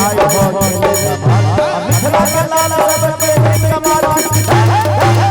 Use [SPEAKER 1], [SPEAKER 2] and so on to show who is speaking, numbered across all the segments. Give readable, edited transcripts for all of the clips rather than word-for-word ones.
[SPEAKER 1] आए हो मिथिला के लाल सबके कमाल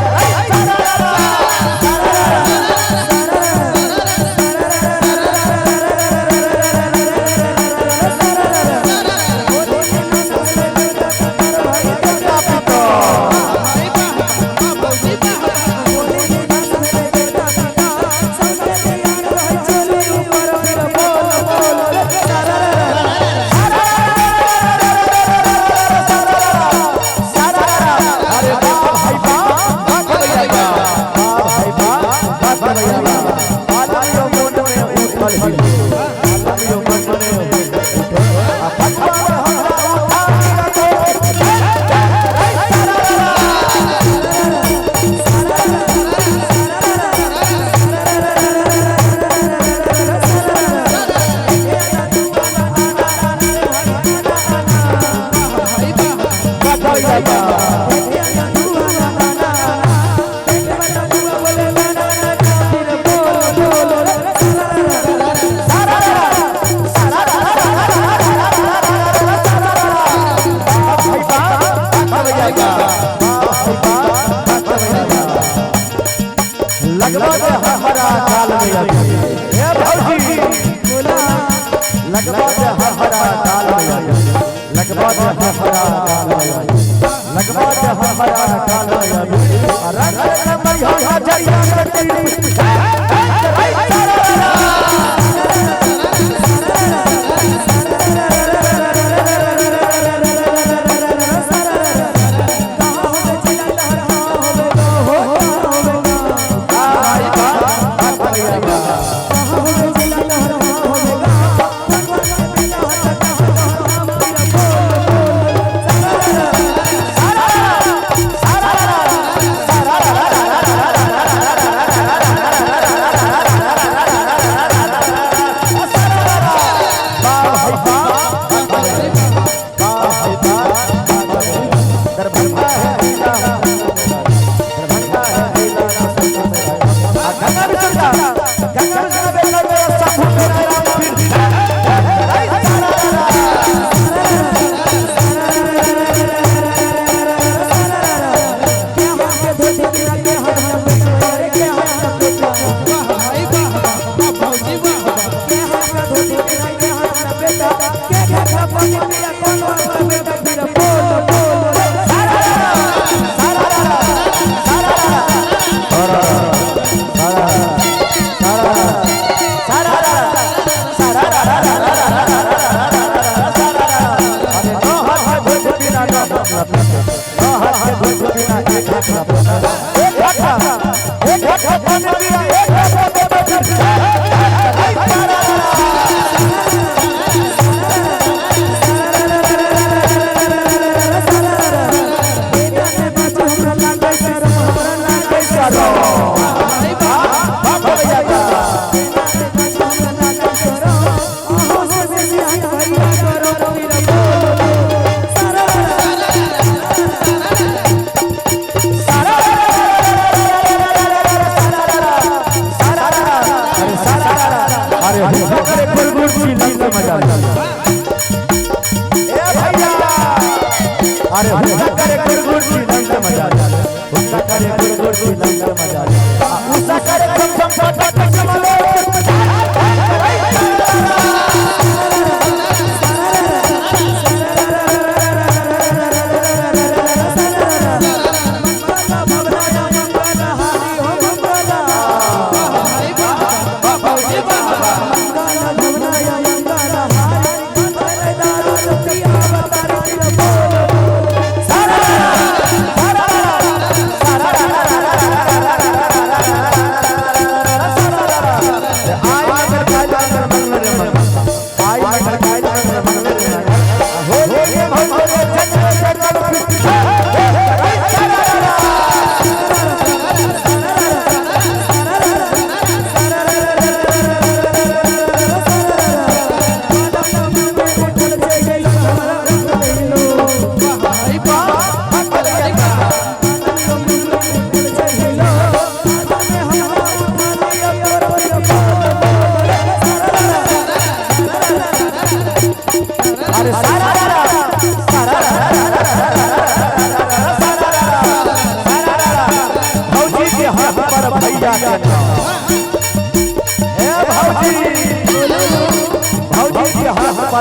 [SPEAKER 2] अरे सारा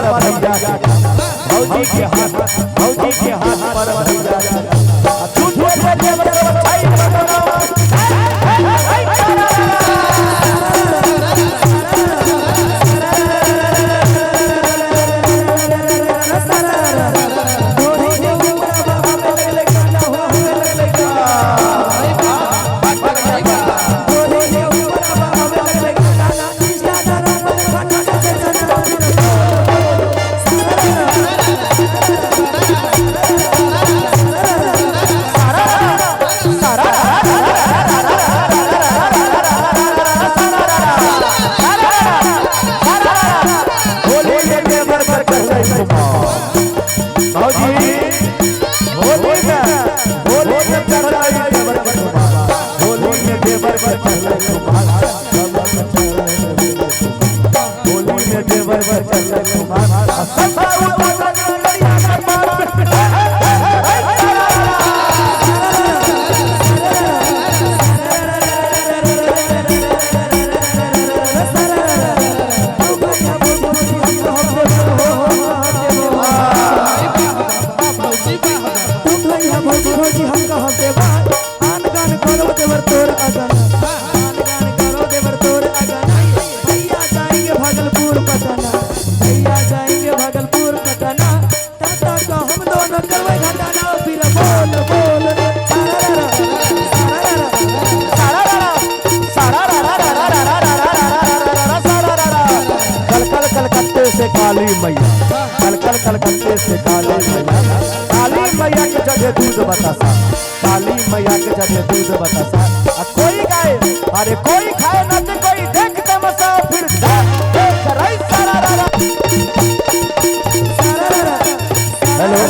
[SPEAKER 1] पर भैया भौजी के हाथ पर भैया झूठे से देवर छाई काली मैया कलकत्ते से काली मैया के जगह दूध बतासा काली मैया के जगह दूध बतासा कोई गाय अरे कोई खाए ना तो कोई देख तमसा फिर हेलो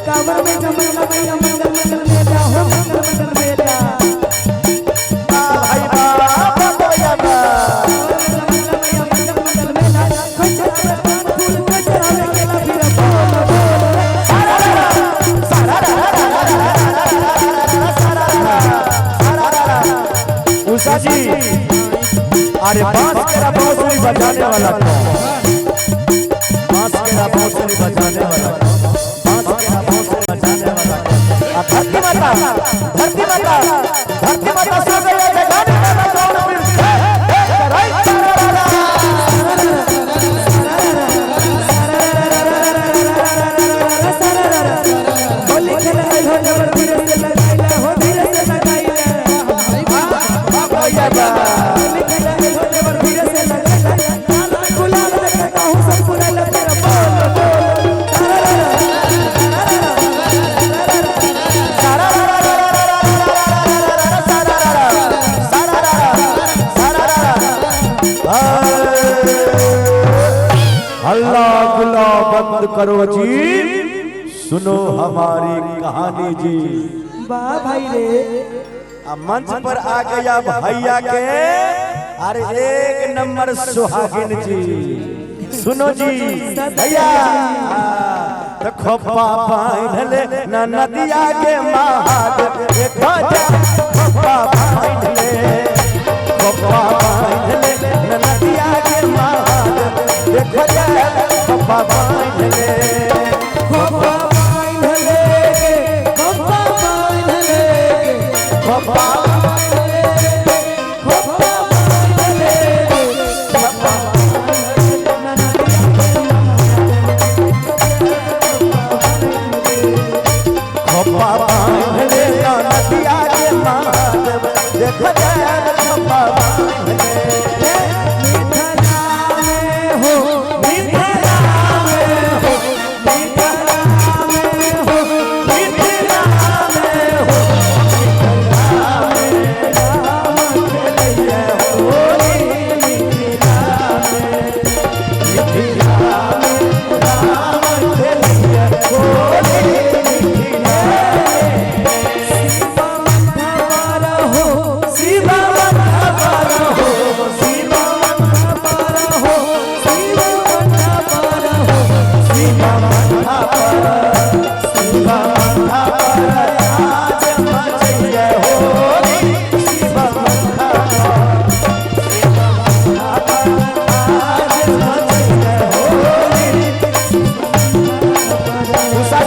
[SPEAKER 1] कावर में जमैला मैया मंगल मंगल मेला हो मंगल मंगल मेला भाई बाबा भैया उषा जी अरे बांस केरा बांसुरी बजाने वाला बांस केरा बांसुरी बजाने वाला बांस केरा बांसुरी बजाने वाला धरती माता सो गई है गाने वाला कौन होली खेले हो जबर धीरे से लगाइला हो धीरे से लगाइला भैया होली खेले हो जबर धीरे से लगाइला लाल गुलाल लेके कहूं सब गुलाल तेरा बोल अल्लाह गुला बंद करो जी सुनो हमारी कहानी जी वाह भाई रे अब मंच पर आ गया भैया के अरे एक नंबर सुहागिन जी सुनो जी भैया तो खोपा बांधले न नदिया के महाद देखो खोपा बांधले न नदिया के महाद देखो खोपा बांधले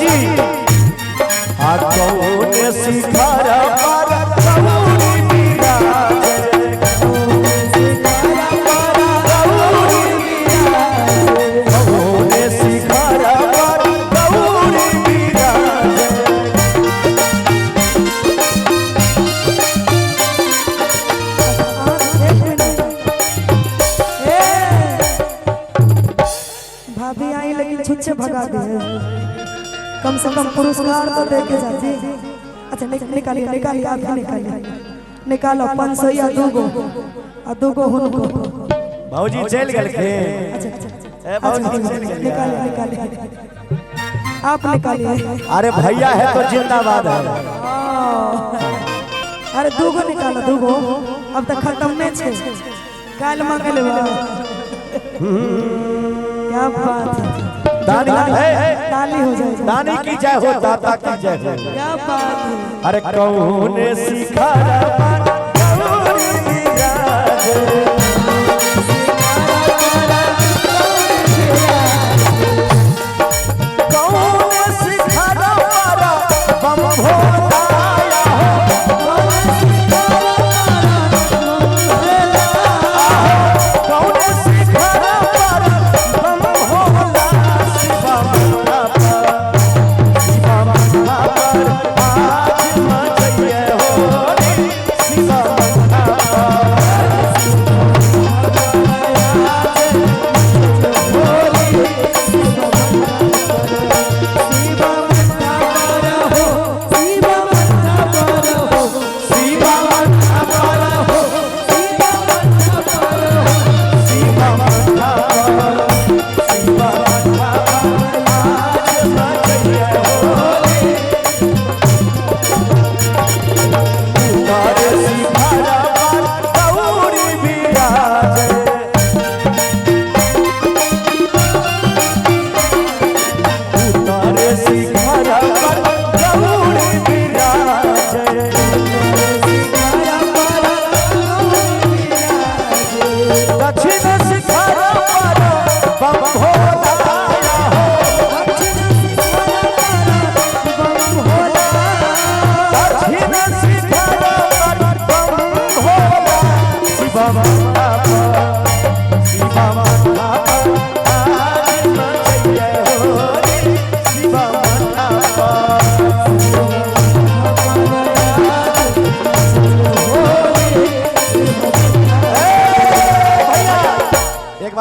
[SPEAKER 1] जी कौन शिखर पर गौरी विराजे कौन शिखर पर गौरी विराजे
[SPEAKER 2] भाभी आई लेकिन छुच्छे भगा दे कम से कम पुरस्कार तो दे के जाती। अच्छा निकालिए निकालिए आप भी निकालिए निकालो 500 या 2 गो और 2 गो हुनको
[SPEAKER 1] भौजी चल गए थे।
[SPEAKER 2] अच्छा
[SPEAKER 1] ए भौजी चल गए
[SPEAKER 2] निकालिए निकालिए आप निकालिए।
[SPEAKER 1] अरे भैया है तो जिंदाबाद है।
[SPEAKER 2] अरे 2 गो निकालो 2 गो अब तक खत्म में छे काल मांगे ले क्या बात है
[SPEAKER 1] दानी है
[SPEAKER 2] ताली हो जाए
[SPEAKER 1] दानी की जय हो दाता की जय हो।
[SPEAKER 2] क्या बात है
[SPEAKER 1] अरे कौन शिखर पर गौरी विराजे कौन शिखर पर बम भोलाया हो कौन शिखर पर बम भोला शिवा मंगा पर आज मचैये होली शिवा मंगा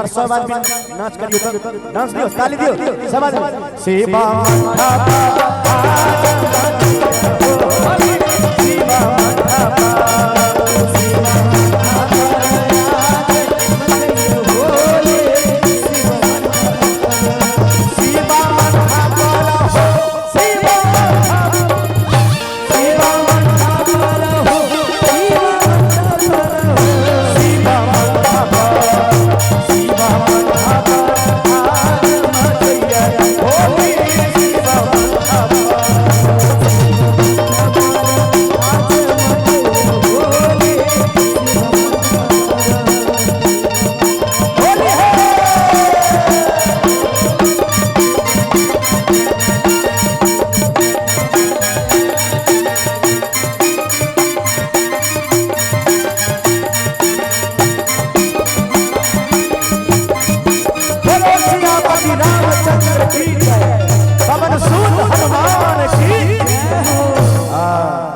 [SPEAKER 1] सब आदमी नाच करियो, डांस दियो, ताली दियो, सब आदमी शिवा मंगा